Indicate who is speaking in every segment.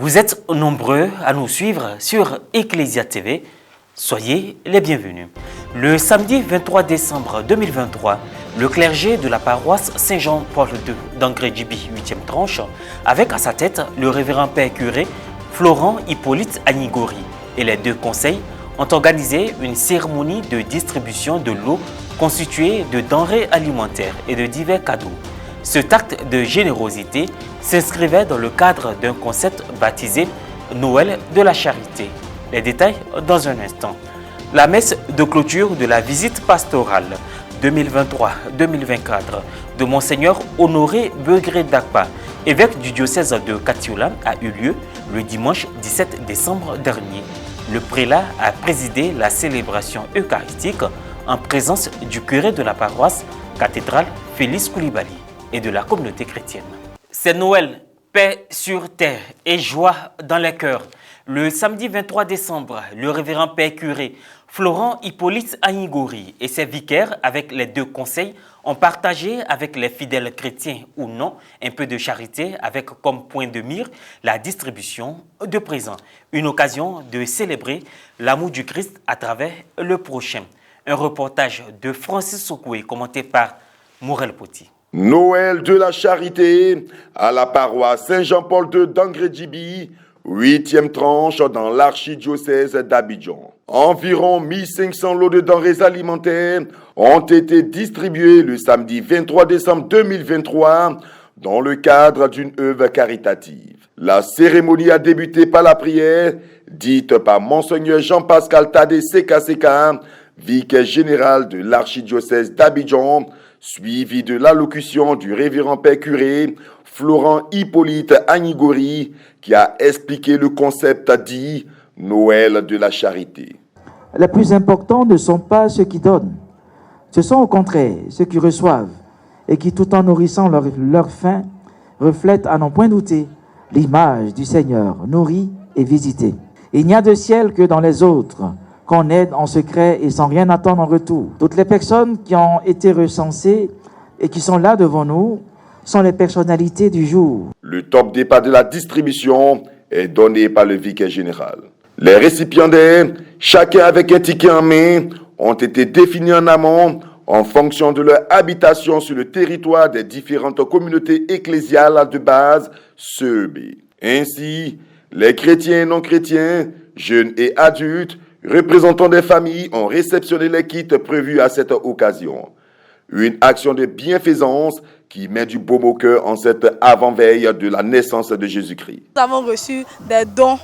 Speaker 1: Vous êtes nombreux à nous suivre sur Ecclesia TV. Soyez les bienvenus. Le samedi 23 décembre 2023, le clergé de la paroisse Saint-Jean-Paul II d'Angré-Djibi, 8e tranche, avec à sa tête le révérend père curé Florent Hippolyte Anigori et les deux conseils ont organisé une cérémonie de distribution de l'eau constituée de denrées alimentaires et de divers cadeaux. Cet acte de générosité s'inscrivait dans le cadre d'un concept baptisé Noël de la charité. Les détails dans un instant. La messe de clôture de la visite pastorale 2023-2024 de Monseigneur Honoré Begré Dakpa, évêque du diocèse de Katiola, a eu lieu le dimanche 17 décembre dernier. Le prélat a présidé la célébration eucharistique en présence du curé de la paroisse cathédrale Félix Koulibaly et de la communauté chrétienne. C'est Noël, paix sur terre et joie dans les cœurs. Le samedi 23 décembre, le révérend père curé Florent Hippolyte Anigori et ses vicaires avec les deux conseils ont partagé avec les fidèles chrétiens ou non un peu de charité avec comme point de mire la distribution de présents. Une occasion de célébrer l'amour du Christ à travers le prochain. Un reportage de Francis Sokoué commenté par Morel Poti.
Speaker 2: Noël de la charité à la paroisse Saint-Jean-Paul II d'Angré-Djibi, 8e tranche dans l'archidiocèse d'Abidjan. Environ 1500 lots de denrées alimentaires ont été distribués le samedi 23 décembre 2023 dans le cadre d'une œuvre caritative. La cérémonie a débuté par la prière dite par Monseigneur Jean-Pascal Tadé Seka, vicaire général de l'archidiocèse d'Abidjan, suivi de l'allocution du révérend père curé Florent Hippolyte Anigori, qui a expliqué le concept dit Noël de la charité.
Speaker 3: Les plus importants ne sont pas ceux qui donnent, ce sont au contraire ceux qui reçoivent et qui, tout en nourrissant leur faim, reflètent à n'en point douter l'image du Seigneur, nourri et visité. Il n'y a de ciel que dans les autres, qu'on aide en secret et sans rien attendre en retour. Toutes les personnes qui ont été recensées et qui sont là devant nous sont les personnalités du jour.
Speaker 2: Le top départ de la distribution est donné par le vicaire général. Les récipiendaires, chacun avec un ticket en main, ont été définis en amont en fonction de leur habitation sur le territoire des différentes communautés ecclésiales de base CEB. Ainsi, les chrétiens et non-chrétiens, jeunes et adultes, représentants des familles ont réceptionné les kits prévus à cette occasion. Une action de bienfaisance qui met du baume au cœur en cette avant-veille de la naissance de Jésus-Christ.
Speaker 4: Nous avons reçu des dons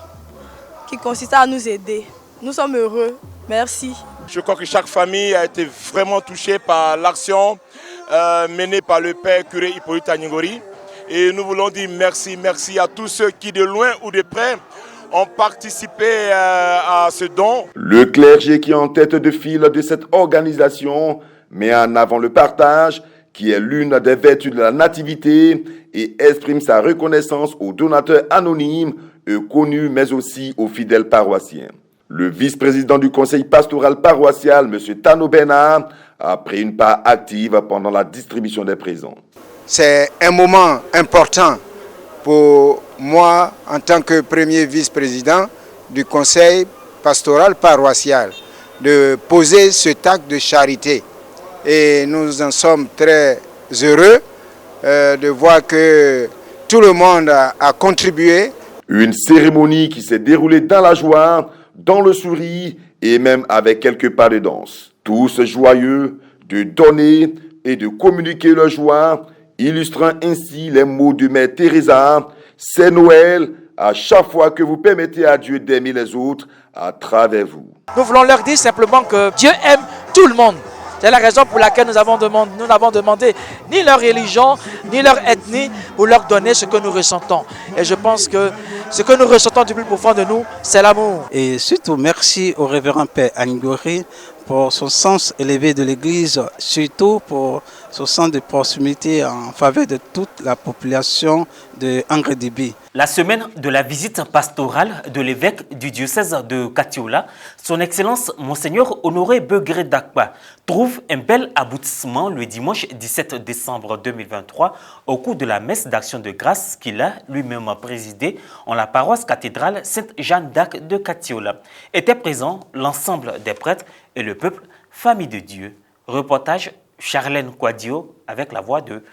Speaker 4: qui consistent à nous aider. Nous sommes heureux. Merci.
Speaker 5: Je crois que chaque famille a été vraiment touchée par l'action menée par le père curé Hippolyte Anigori. Et nous voulons dire merci à tous ceux qui de loin ou de près ont participé à ce don.
Speaker 2: Le clergé qui est en tête de file de cette organisation met en avant le partage, qui est l'une des vertus de la nativité, et exprime sa reconnaissance aux donateurs anonymes, eux connus, mais aussi aux fidèles paroissiens. Le vice-président du conseil pastoral paroissial, M. Tano Bernard, a pris une part active pendant la distribution des présents.
Speaker 6: C'est un moment important pour moi, en tant que premier vice-président du conseil pastoral paroissial, de poser cet acte de charité. Et nous en sommes très heureux de voir que tout le monde a contribué. Une
Speaker 2: cérémonie qui s'est déroulée dans la joie, dans le sourire et même avec quelques pas de danse. Tous joyeux de donner et de communiquer leur joie, illustrant ainsi les mots de Mère Teresa. C'est Noël à chaque fois que vous permettez à Dieu d'aimer les autres à travers vous.
Speaker 7: Nous voulons leur dire simplement que Dieu aime tout le monde. C'est la raison pour laquelle nous n'avons demandé ni leur religion, ni leur ethnie pour leur donner ce que nous ressentons. Et je pense que ce que nous ressentons du plus profond de nous, c'est l'amour.
Speaker 8: Et surtout, merci au révérend père Anigori pour son sens élevé de l'Église, surtout pour son sens de proximité en faveur de toute la population de Angre-Dibi.
Speaker 1: La semaine de la visite pastorale de l'évêque du diocèse de Katiola, son Excellence Monseigneur Honoré Begré Dakpa, trouve un bel aboutissement le dimanche 17 décembre 2023 au cours de la messe d'action de grâce qu'il a lui-même présidée en la paroisse cathédrale Sainte-Jeanne d'Arc de Katiola. Étaient présents l'ensemble des prêtres et le peuple, famille de Dieu. Reportage Charlène Quadio avec la voix de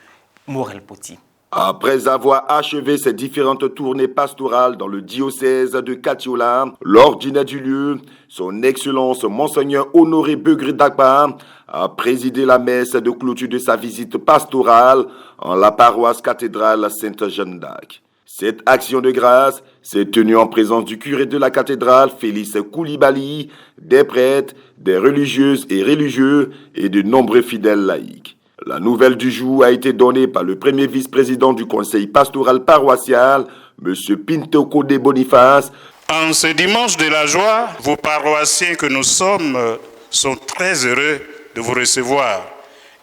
Speaker 1: Morel Poti.
Speaker 2: Après avoir achevé ses différentes tournées pastorales dans le diocèse de Katiola, l'ordinaire du lieu, son Excellence Monseigneur Honoré Begré Dakpa a présidé la messe de clôture de sa visite pastorale en la paroisse cathédrale Sainte-Jeanne d'Arc. Cette action de grâce s'est tenue en présence du curé de la cathédrale, Félix Koulibaly, des prêtres, des religieuses et religieux et de nombreux fidèles laïcs. La nouvelle du jour a été donnée par le premier vice-président du conseil pastoral paroissial, M. Pinto Codé Boniface.
Speaker 9: En ce dimanche de la joie, vos paroissiens que nous sommes sont très heureux de vous recevoir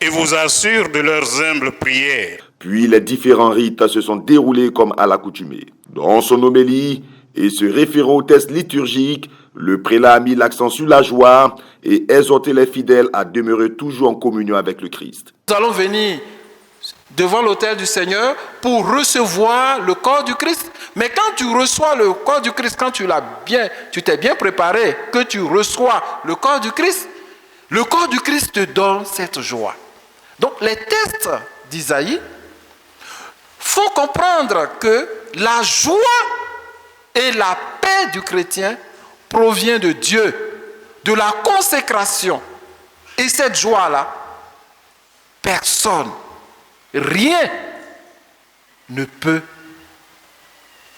Speaker 9: et vous assurent de leurs humbles prières.
Speaker 2: Puis les différents rites se sont déroulés comme à l'accoutumée. Dans son homélie et se référant au texte liturgique, le prélat a mis l'accent sur la joie et exhorté les fidèles à demeurer toujours en communion avec le Christ.
Speaker 10: Nous allons venir devant l'autel du Seigneur pour recevoir le corps du Christ. Mais quand tu reçois le corps du Christ, quand tu t'es bien préparé, que tu reçois le corps du Christ te donne cette joie. Donc les textes d'Isaïe, faut comprendre que la joie et la paix du chrétien provient de Dieu, de la consécration. Et cette joie-là, personne, rien ne peut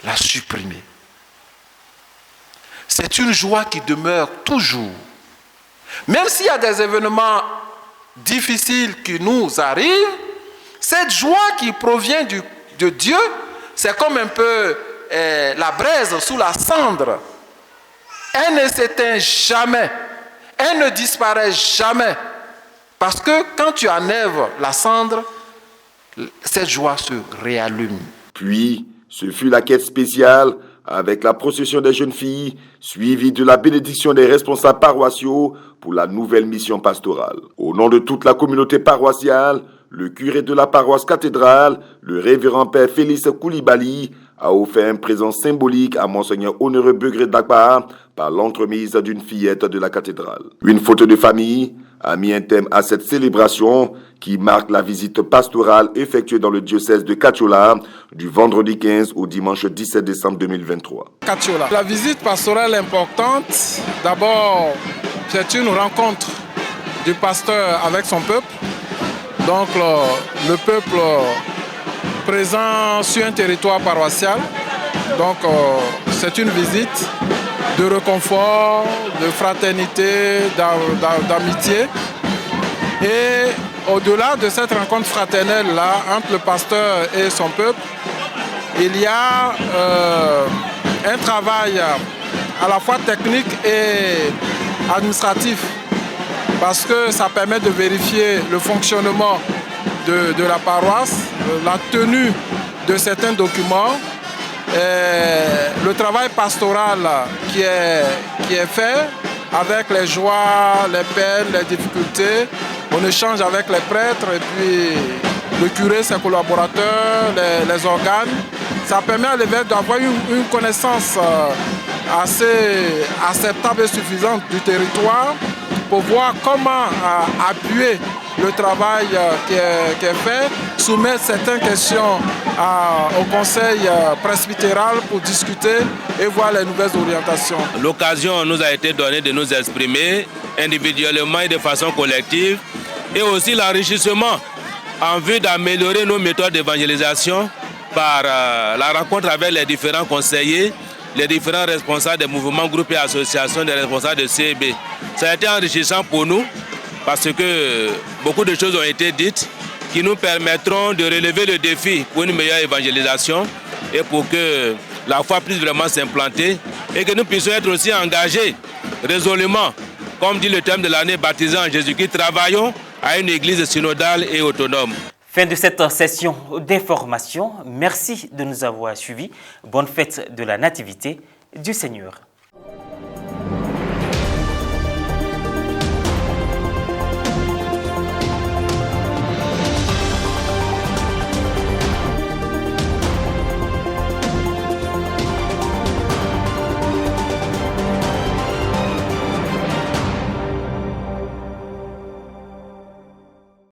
Speaker 10: la supprimer. C'est une joie qui demeure toujours. Même s'il y a des événements difficiles qui nous arrivent, cette joie qui provient de Dieu, c'est comme un peu la braise sous la cendre. Elle ne s'éteint jamais, elle ne disparaît jamais. Parce que quand tu enlèves la cendre, cette joie se réallume.
Speaker 2: Puis, ce fut la quête spéciale avec la procession des jeunes filles, suivie de la bénédiction des responsables paroissiaux pour la nouvelle mission pastorale. Au nom de toute la communauté paroissiale, le curé de la paroisse cathédrale, le révérend père Félix Koulibaly, a offert un présent symbolique à Monseigneur Honoré Begré Dakpa par l'entremise d'une fillette de la cathédrale. Une photo de famille a mis un thème à cette célébration qui marque la visite pastorale effectuée dans le diocèse de Katiola du vendredi 15 au dimanche 17 décembre 2023.
Speaker 10: Katiola. La visite pastorale est importante. D'abord, c'est une rencontre du pasteur avec son peuple. Donc le peuple présent sur un territoire paroissial. Donc c'est une visite de réconfort, de fraternité, d'amitié. Et au-delà de cette rencontre fraternelle-là, entre le pasteur et son peuple, il y a un travail à la fois technique et administratif, parce que ça permet de vérifier le fonctionnement de la paroisse, la tenue de certains documents, le travail pastoral qui est fait avec les joies, les peines, les difficultés. On échange avec les prêtres et puis le curé, ses collaborateurs, les organes. Ça permet à l'évêque d'avoir une connaissance assez acceptable et suffisante du territoire pour voir comment appuyer le travail qui est fait, soumettre certaines questions au conseil presbytéral pour discuter et voir les nouvelles orientations.
Speaker 11: L'occasion nous a été donnée de nous exprimer individuellement et de façon collective, et aussi l'enrichissement en vue d'améliorer nos méthodes d'évangélisation par la rencontre avec les différents conseillers, les différents responsables des mouvements, groupes et associations, des responsables de CEB. Ça a été enrichissant pour nous parce que beaucoup de choses ont été dites qui nous permettront de relever le défi pour une meilleure évangélisation et pour que la foi puisse vraiment s'implanter et que nous puissions être aussi engagés résolument comme dit le thème de l'année baptisée en Jésus-Christ, travaillons à une église synodale et autonome.
Speaker 1: Fin de cette session d'information. Merci de nous avoir suivis. Bonne fête de la Nativité du Seigneur.